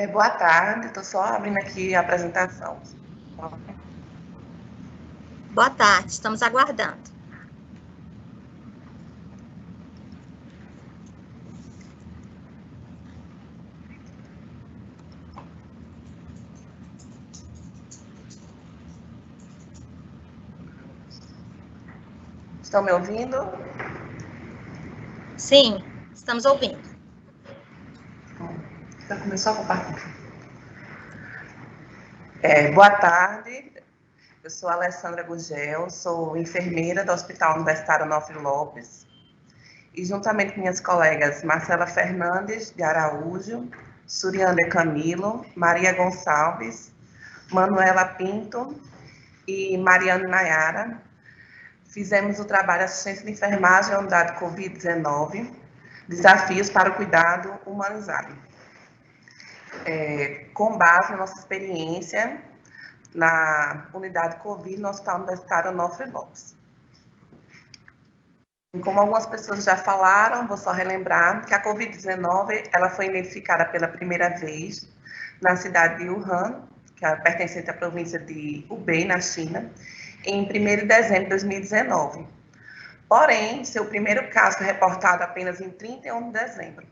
Boa tarde, estou só abrindo aqui a apresentação. Boa tarde, estamos aguardando. Estão me ouvindo? Sim, estamos ouvindo. Já começou a compartilhar. Boa tarde, eu sou a Alessandra Gugel, sou enfermeira do Hospital Universitário Onofre Lopes e juntamente com minhas colegas Marcela Fernandes de Araújo, Suriane Camilo, Maria Gonçalves, Manuela Pinto e Mariane Nayara, fizemos o trabalho de assistência de enfermagem à unidade Covid-19, desafios para o cuidado humanizado. Com base na nossa experiência na unidade Covid no Hospital Universitário Onofre Lopes. Como algumas pessoas já falaram, vou só relembrar que a Covid-19 ela foi identificada pela primeira vez na cidade de Wuhan, que é pertencente à província de Hubei, na China, em 1º de dezembro de 2019. Porém, seu primeiro caso foi reportado apenas em 31 de dezembro.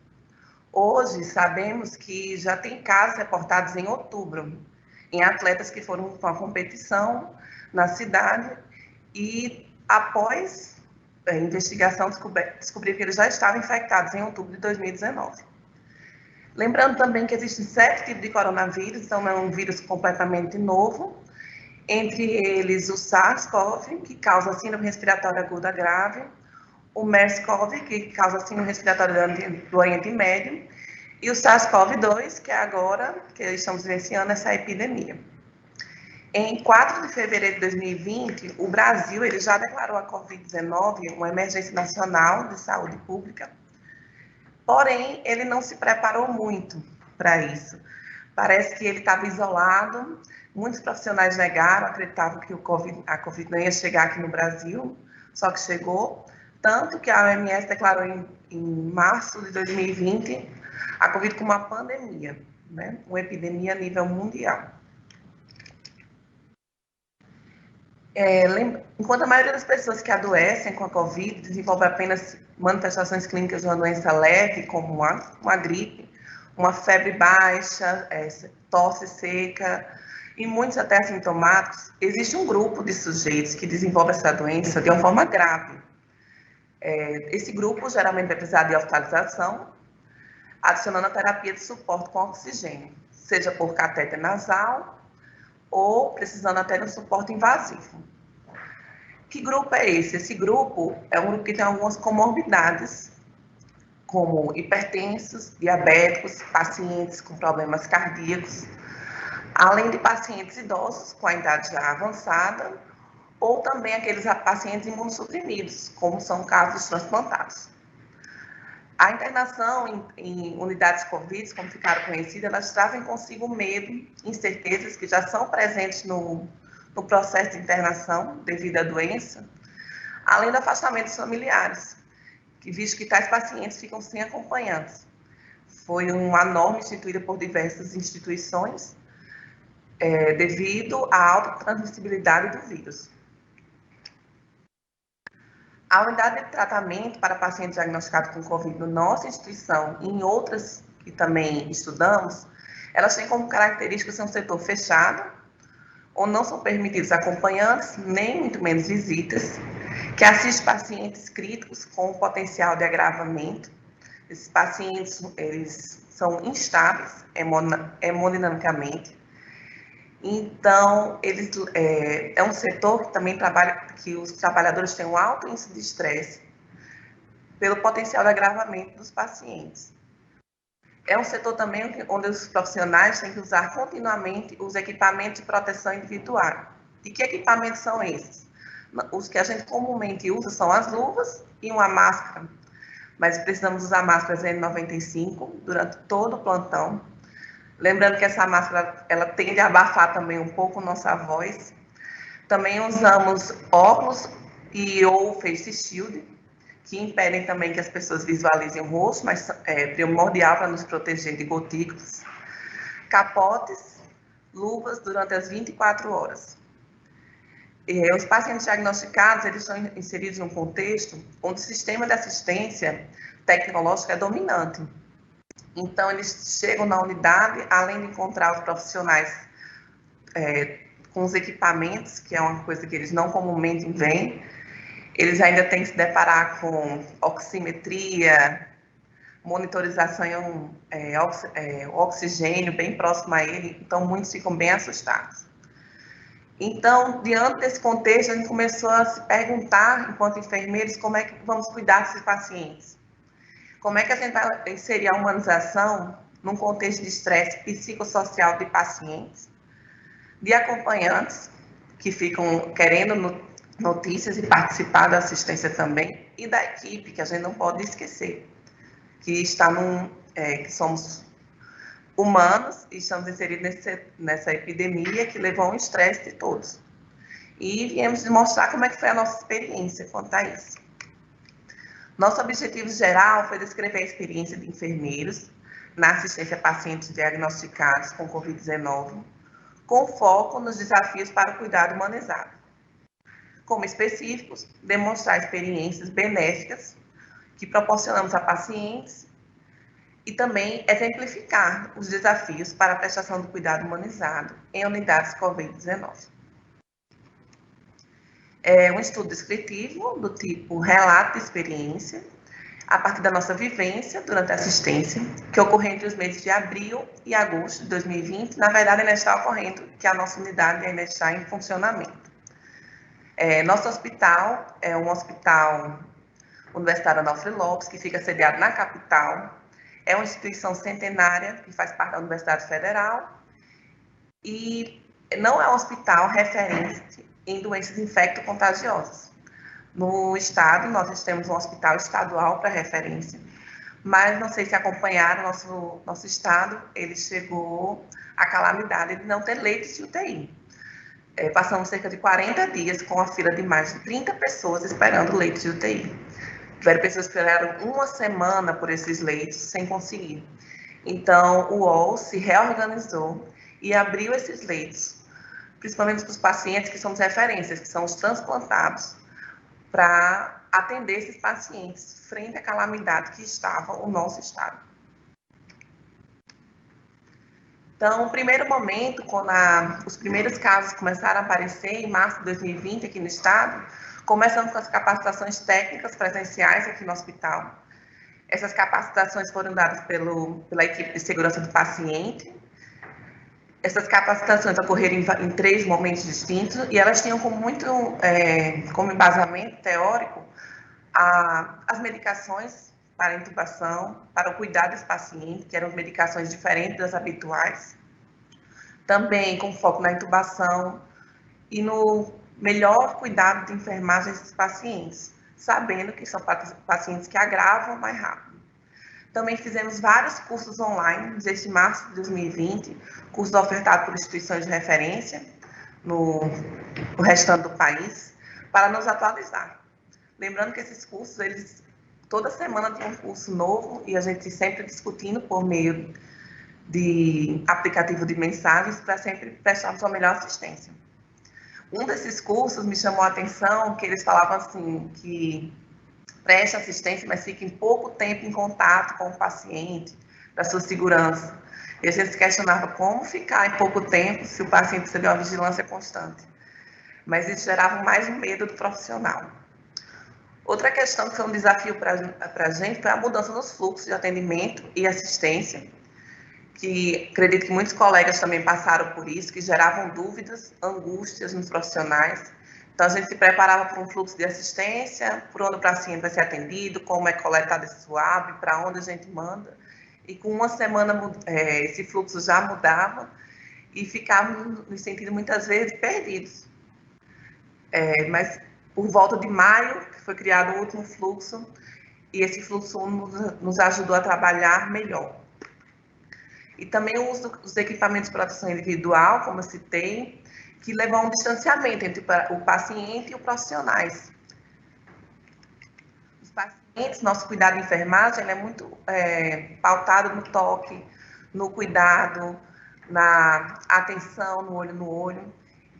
Hoje, sabemos que já tem casos reportados em outubro, em atletas que foram para uma competição na cidade e, após a investigação, descobriram que eles já estavam infectados em outubro de 2019. Lembrando também que existem 7 tipos de coronavírus, então é um vírus completamente novo, entre eles o SARS-CoV, que causa síndrome respiratória aguda grave, o MERS-CoV, que causa síndrome respiratória do Oriente Médio, e o SARS-CoV-2, que é agora que estamos vivenciando essa epidemia. Em 4 de fevereiro de 2020, o Brasil ele já declarou a Covid-19 uma emergência nacional de saúde pública, porém, ele não se preparou muito para isso. Parece que ele estava isolado, muitos profissionais negaram, acreditavam que a Covid não ia chegar aqui no Brasil, só que chegou, tanto que a OMS declarou em março de 2020 a Covid como uma pandemia, né? Uma epidemia a nível mundial. Enquanto a maioria das pessoas que adoecem com a Covid desenvolve apenas manifestações clínicas de uma doença leve, como uma gripe, uma febre baixa, tosse seca, e muitos até assintomáticos, existe um grupo de sujeitos que desenvolve essa doença de uma forma grave. Esse grupo geralmente vai precisar de hospitalização, adicionando a terapia de suporte com oxigênio, seja por catéter nasal ou precisando até de um suporte invasivo. Que grupo é esse? Esse grupo é um grupo que tem algumas comorbidades, como hipertensos, diabéticos, pacientes com problemas cardíacos, além de pacientes idosos com a idade já avançada, ou também aqueles pacientes imunossuprimidos, como são casos dos transplantados. A internação em unidades Covid, como ficaram conhecidas, elas trazem consigo medo, incertezas que já são presentes no processo de internação devido à doença, além do afastamento dos familiares, visto que tais pacientes ficam sem acompanhantes. Foi uma norma instituída por diversas instituições devido à alta transmissibilidade do vírus. A unidade de tratamento para pacientes diagnosticados com Covid na nossa instituição e em outras que também estudamos, elas têm como característica ser um setor fechado, onde não são permitidos acompanhantes, nem muito menos visitas, que assiste pacientes críticos com potencial de agravamento. Esses pacientes, eles são instáveis hemodinamicamente. Então, é um setor que também trabalha, que os trabalhadores têm um alto índice de estresse pelo potencial de agravamento dos pacientes. É um setor também onde os profissionais têm que usar continuamente os equipamentos de proteção individual. E que equipamentos são esses? Os que a gente comumente usa são as luvas e uma máscara, mas precisamos usar máscaras N95 durante todo o plantão. Lembrando que essa máscara, ela tende a abafar também um pouco nossa voz. Também usamos óculos ou face shield, que impedem também que as pessoas visualizem o rosto, mas é primordial para nos proteger de gotículas. capotes, luvas durante as 24 horas. Os pacientes diagnosticados, eles são inseridos num contexto onde o sistema de assistência tecnológica é dominante. Então, eles chegam na unidade, além de encontrar os profissionais com os equipamentos, que é uma coisa que eles não comumente veem, eles ainda têm que se deparar com oximetria, monitorização, oxigênio bem próximo a ele, então muitos ficam bem assustados. Então, diante desse contexto, a gente começou a se perguntar, enquanto enfermeiros, como é que vamos cuidar desses pacientes? Como é que a gente vai inserir a humanização num contexto de estresse psicossocial de pacientes, de acompanhantes, que ficam querendo notícias e participar da assistência também, e da equipe, que a gente não pode esquecer, que que somos humanos e estamos inseridos nessa epidemia que levou a um estresse de todos. E viemos demonstrar como é que foi a nossa experiência quanto a isso. Nosso objetivo geral foi descrever a experiência de enfermeiros na assistência a pacientes diagnosticados com Covid-19, com foco nos desafios para o cuidado humanizado. Como específicos, demonstrar experiências benéficas que proporcionamos a pacientes e também exemplificar os desafios para a prestação do cuidado humanizado em unidades Covid-19. É um estudo descritivo do tipo relato de experiência, a partir da nossa vivência durante a assistência, que ocorreu entre os meses de abril e agosto de 2020. Na verdade, ainda está ocorrendo, que a nossa unidade ainda está em funcionamento. Nosso hospital é um hospital universitário Onofre Lopes, que fica sediado na capital. É uma instituição centenária, que faz parte da Universidade Federal, e não é um hospital referente em doenças infecto-contagiosas. No estado, nós temos um hospital estadual para referência, mas não sei se acompanharam nosso estado, ele chegou à calamidade de não ter leitos de UTI. Passamos cerca de 40 dias com a fila de mais de 30 pessoas esperando leitos de UTI. Tiveram pessoas que esperaram uma semana por esses leitos sem conseguir. Então, o UOL se reorganizou e abriu esses leitos, principalmente para os pacientes que somos referências, que são os transplantados, para atender esses pacientes frente à calamidade que estava o nosso estado. Então, no primeiro momento, quando os primeiros casos começaram a aparecer, em março de 2020, aqui no estado, começamos com as capacitações técnicas presenciais aqui no hospital. Essas capacitações foram dadas pela equipe de segurança do paciente. Essas capacitações ocorreram em 3 momentos distintos e elas tinham como embasamento teórico as medicações para intubação, para o cuidado desse paciente, que eram medicações diferentes das habituais, também com foco na intubação e no melhor cuidado de enfermagem desses pacientes, sabendo que são pacientes que agravam mais rápido. Também fizemos vários cursos online, desde março de 2020, cursos ofertados por instituições de referência no restante do país, para nos atualizar. Lembrando que esses cursos, toda semana tem um curso novo e a gente sempre discutindo por meio de aplicativo de mensagens para sempre prestarmos uma melhor assistência. Um desses cursos me chamou a atenção, que eles falavam assim, que preste assistência, mas fique em pouco tempo em contato com o paciente, da sua segurança. E a gente se questionava como ficar em pouco tempo se o paciente precisa de uma vigilância constante. Mas isso gerava mais um medo do profissional. Outra questão que foi um desafio para a gente foi a mudança nos fluxos de atendimento e assistência, que acredito que muitos colegas também passaram por isso, que geravam dúvidas, angústias nos profissionais. Então, a gente se preparava para um fluxo de assistência, por onde o paciente vai ser atendido, como é coletado esse swab, para onde a gente manda. E com uma semana, esse fluxo já mudava e ficávamos nos sentindo muitas vezes perdidos. Mas por volta de maio, que foi criado o último fluxo, e esse fluxo nos ajudou a trabalhar melhor. E também o uso dos equipamentos de proteção individual, como eu citei, que levam a um distanciamento entre o paciente e os profissionais. Os pacientes, nosso cuidado de enfermagem é muito pautado no toque, no cuidado, na atenção, no olho.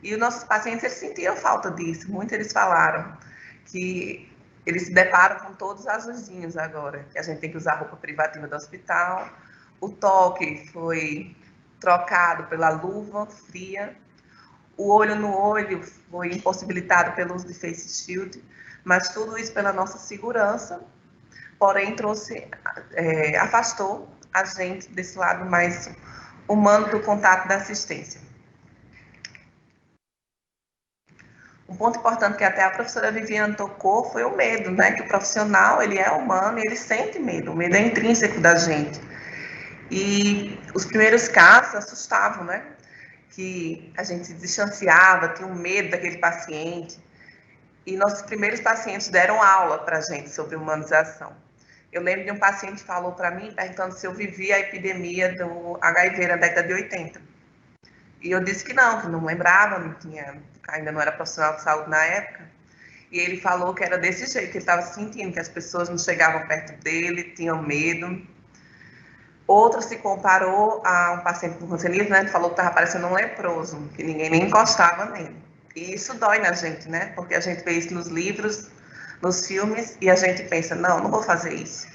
E os nossos pacientes, eles sentiam falta disso. Muitos eles falaram que eles se deparam com todos os azulzinhos agora, que a gente tem que usar roupa privativa do hospital. O toque foi trocado pela luva fria. O olho no olho foi impossibilitado pelo uso de face shield, mas tudo isso pela nossa segurança, porém afastou a gente desse lado mais humano do contato da assistência. Um ponto importante que até a professora Viviane tocou foi o medo, né? Que o profissional, ele é humano e ele sente medo. O medo é intrínseco da gente. E os primeiros casos assustavam, né? Que a gente se distanciava, tinha um medo daquele paciente. E nossos primeiros pacientes deram aula para a gente sobre humanização. Eu lembro de um paciente que falou para mim, perguntando se eu vivia a epidemia do HIV na década de 80. E eu disse que não lembrava, ainda não era profissional de saúde na época. E ele falou que era desse jeito, que ele estava sentindo, que as pessoas não chegavam perto dele, tinham medo. Outro se comparou a um paciente com hanseníase, né? Ele falou que estava parecendo um leproso, que ninguém nem encostava nele. E isso dói na gente, né? Porque a gente vê isso nos livros, nos filmes, e a gente pensa, não vou fazer isso.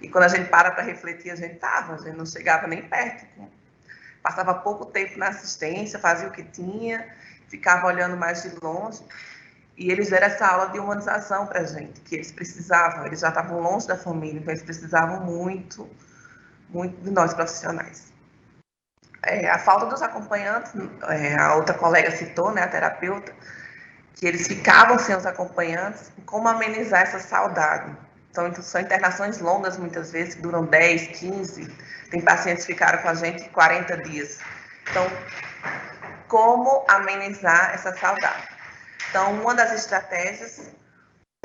E quando a gente para refletir, a gente não chegava nem perto. Passava pouco tempo na assistência, fazia o que tinha, ficava olhando mais de longe. E eles deram essa aula de humanização para a gente, que eles precisavam, eles já estavam longe da família, então eles precisavam muito de nós profissionais. A falta dos acompanhantes, a outra colega citou, né, a terapeuta, que eles ficavam sem os acompanhantes, como amenizar essa saudade. Então, são internações longas, muitas vezes, que duram 10, 15, tem pacientes que ficaram com a gente 40 dias. Então, como amenizar essa saudade? Então, uma das estratégias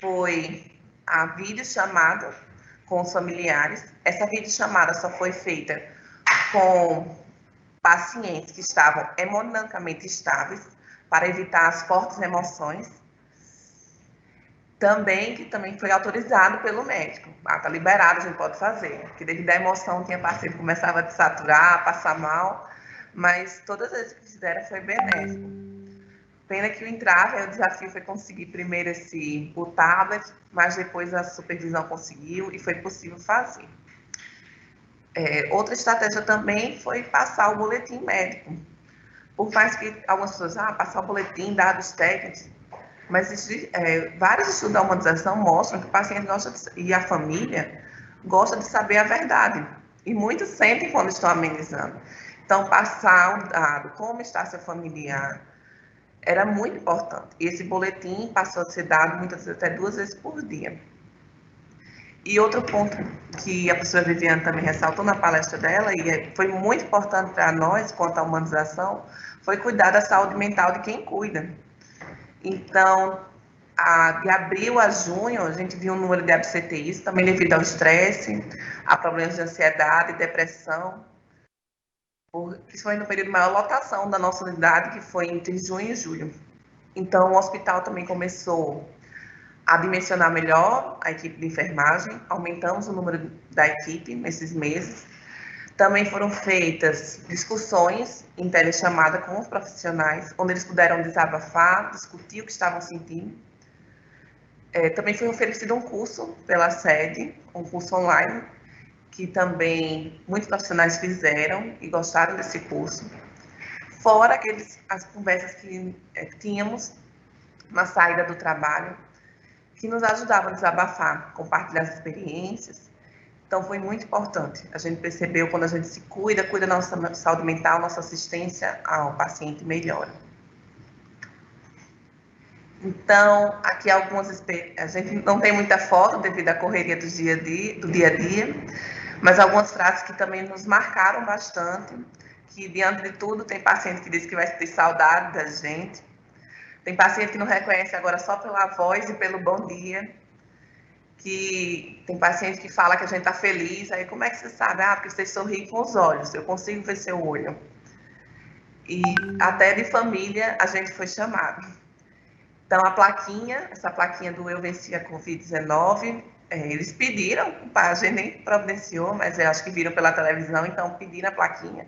foi a videochamada com os familiares. Essa videochamada só foi feita com pacientes que estavam hemodinamicamente estáveis, para evitar as fortes emoções. Que também foi autorizado pelo médico. Está liberado, a gente pode fazer. Porque devido à emoção, tinha paciente que começava a desaturar, a passar mal, mas todas as vezes que fizeram foi benéfico. Pena que o entrave, o desafio foi conseguir primeiro o tablet, mas depois a supervisão conseguiu e foi possível fazer. Outra estratégia também foi passar o boletim médico. Por mais que algumas pessoas, passar o boletim, dados técnicos, mas vários estudos da humanização mostram que o paciente e a família gostam de saber a verdade. E muitos sentem quando estão amenizando. Então, passar o dado, como está seu familiar, era muito importante. E esse boletim passou a ser dado muitas vezes até 2 vezes por dia. E outro ponto que a professora Viviane também ressaltou na palestra dela, e foi muito importante para nós, quanto à humanização, foi cuidar da saúde mental de quem cuida. Então, de abril a junho, a gente viu um número de absenteístas, também devido ao estresse, a problemas de ansiedade, depressão, principalmente no período de maior lotação da nossa unidade, que foi entre junho e julho. Então, o hospital também começou a dimensionar melhor a equipe de enfermagem, aumentamos o número da equipe nesses meses. Também foram feitas discussões em telechamada com os profissionais, onde eles puderam desabafar, discutir o que estavam sentindo. Também foi oferecido um curso pela sede, um curso online, que também muitos profissionais fizeram e gostaram desse curso. Fora as conversas que tínhamos na saída do trabalho, que nos ajudavam a desabafar, compartilhar as experiências. Então, foi muito importante. A gente percebeu quando a gente se cuida da nossa saúde mental, nossa assistência ao paciente melhora. Então, aqui a gente não tem muita foto devido à correria do dia a dia, mas algumas frases que também nos marcaram bastante, que diante de tudo tem paciente que diz que vai ter saudade da gente, tem paciente que não reconhece agora só pela voz e pelo bom dia, que tem paciente que fala que a gente está feliz, aí como é que você sabe? Porque você sorri com os olhos, eu consigo ver seu olho. E até de família a gente foi chamado. Então, essa plaquinha do Eu Venci a Covid-19, eles pediram, a gente nem providenciou, mas eu acho que viram pela televisão, então pediram a plaquinha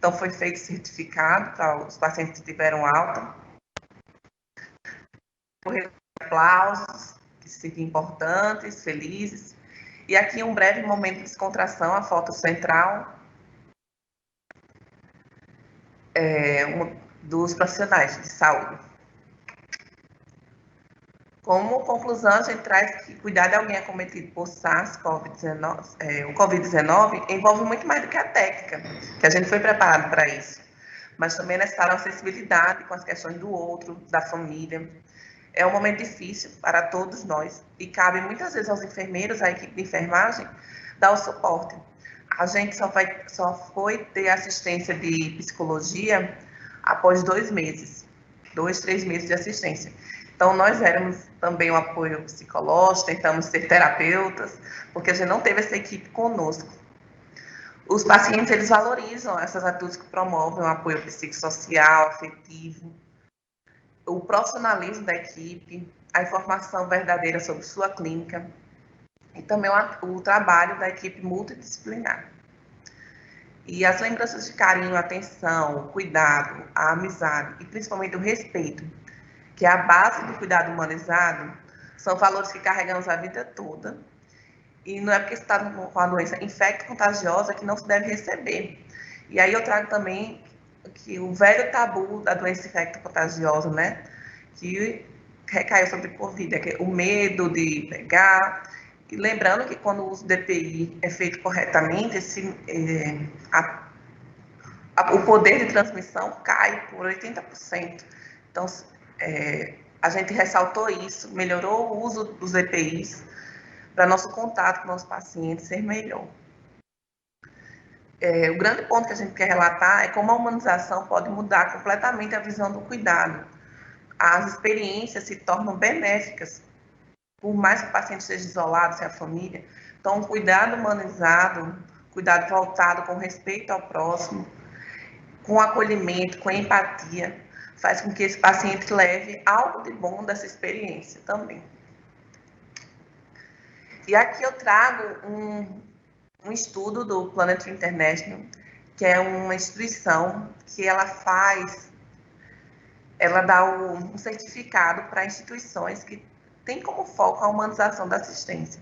Então, foi feito certificado para os pacientes que tiveram alta. Aplausos, que se sentem importantes, felizes. E aqui um breve momento de descontração, a foto central dos profissionais de saúde. Como conclusão, a gente traz que cuidar de alguém acometido por SARS-CoV-19, o Covid-19 envolve muito mais do que a técnica, que a gente foi preparado para isso, mas também é necessária uma sensibilidade com as questões do outro, da família. É um momento difícil para todos nós e cabe muitas vezes aos enfermeiros, à equipe de enfermagem, dar o suporte. A gente só foi ter assistência de psicologia após 2 meses, 2, 3 meses de assistência. Então, nós éramos também um apoio psicológico, tentamos ser terapeutas, porque a gente não teve essa equipe conosco. Os pacientes, eles valorizam essas atitudes que promovem o apoio psicossocial, afetivo, o profissionalismo da equipe, a informação verdadeira sobre sua clínica e também o trabalho da equipe multidisciplinar. E as lembranças de carinho, atenção, cuidado, a amizade e principalmente o respeito, que é a base do cuidado humanizado, são valores que carregamos a vida toda. E não é porque você está com a doença infecto-contagiosa que não se deve receber. E aí eu trago também que o velho tabu da doença infecto-contagiosa, né, que recaiu sobre o Covid, é o medo de pegar. E lembrando que quando o uso do DPI é feito corretamente, o poder de transmissão cai por 80%. Então, a gente ressaltou isso, melhorou o uso dos EPIs para nosso contato com os pacientes ser melhor. O grande ponto que a gente quer relatar é como a humanização pode mudar completamente a visão do cuidado. As experiências se tornam benéficas, por mais que o paciente esteja isolado, sem a família. Então, o cuidado humanizado, cuidado voltado com respeito ao próximo, com acolhimento, com empatia, faz com que esse paciente leve algo de bom dessa experiência também. E aqui eu trago um estudo do Planetary International, que é uma instituição que ela dá um certificado para instituições que têm como foco a humanização da assistência.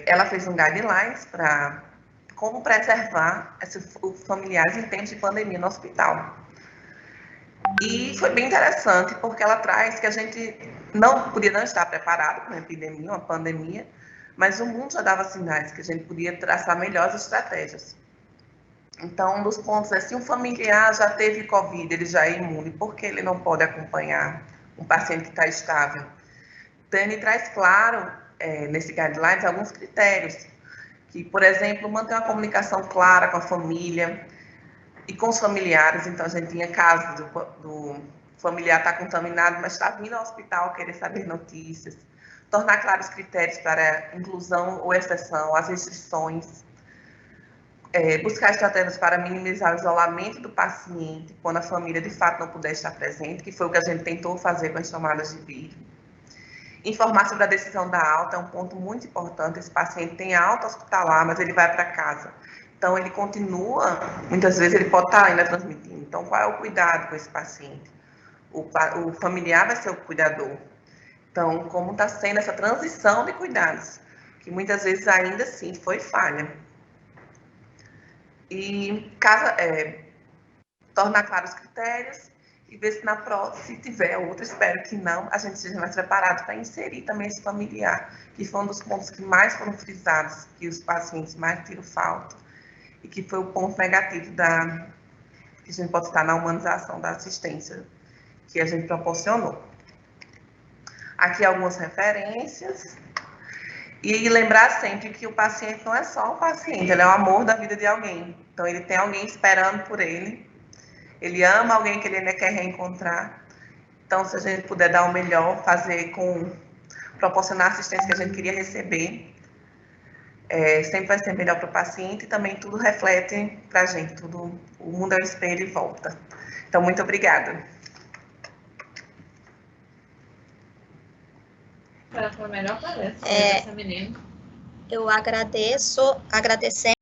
Ela fez um guidelines para como preservar os familiares em tempos de pandemia no hospital. E foi bem interessante, porque ela traz que a gente podia não estar preparado para uma epidemia, uma pandemia, mas o mundo já dava sinais que a gente podia traçar melhores estratégias. Então, um dos pontos é, se um familiar já teve Covid, ele já é imune, por que ele não pode acompanhar um paciente que está estável? Então, ele traz claro, nesse guidelines, alguns critérios, que, por exemplo, manter uma comunicação clara com a família e com os familiares. Então, a gente tinha casos do familiar estar contaminado, mas está vindo ao hospital querer saber notícias. Tornar claros os critérios para inclusão ou exceção, as restrições. Buscar estratégias para minimizar o isolamento do paciente quando a família, de fato, não puder estar presente, que foi o que a gente tentou fazer com as tomadas de vídeo. Informar sobre a decisão da alta é um ponto muito importante. Esse paciente tem alta hospitalar, mas ele vai para casa. Então, ele continua, muitas vezes ele pode estar ainda transmitindo. Então, qual é o cuidado com esse paciente? O familiar vai ser o cuidador. Então, como está sendo essa transição de cuidados, que muitas vezes ainda assim foi falha. E tornar claros os critérios e ver se na próxima, se tiver outro, espero que não, a gente esteja mais preparado para inserir também esse familiar, que foi um dos pontos que mais foram frisados, que os pacientes mais tiram falta, e que foi o ponto negativo que a gente pode estar na humanização da assistência que a gente proporcionou. Aqui algumas referências. E lembrar sempre que o paciente não é só um paciente, ele é o amor da vida de alguém. Então, ele tem alguém esperando por ele. Ele ama alguém que ele ainda quer reencontrar. Então, se a gente puder dar o melhor, proporcionar a assistência que a gente queria receber, sempre vai ser melhor para o paciente e também tudo reflete para a gente. O mundo é o espelho e volta. Então, muito obrigada. Foi a melhor palestra dessa menina. Eu agradecendo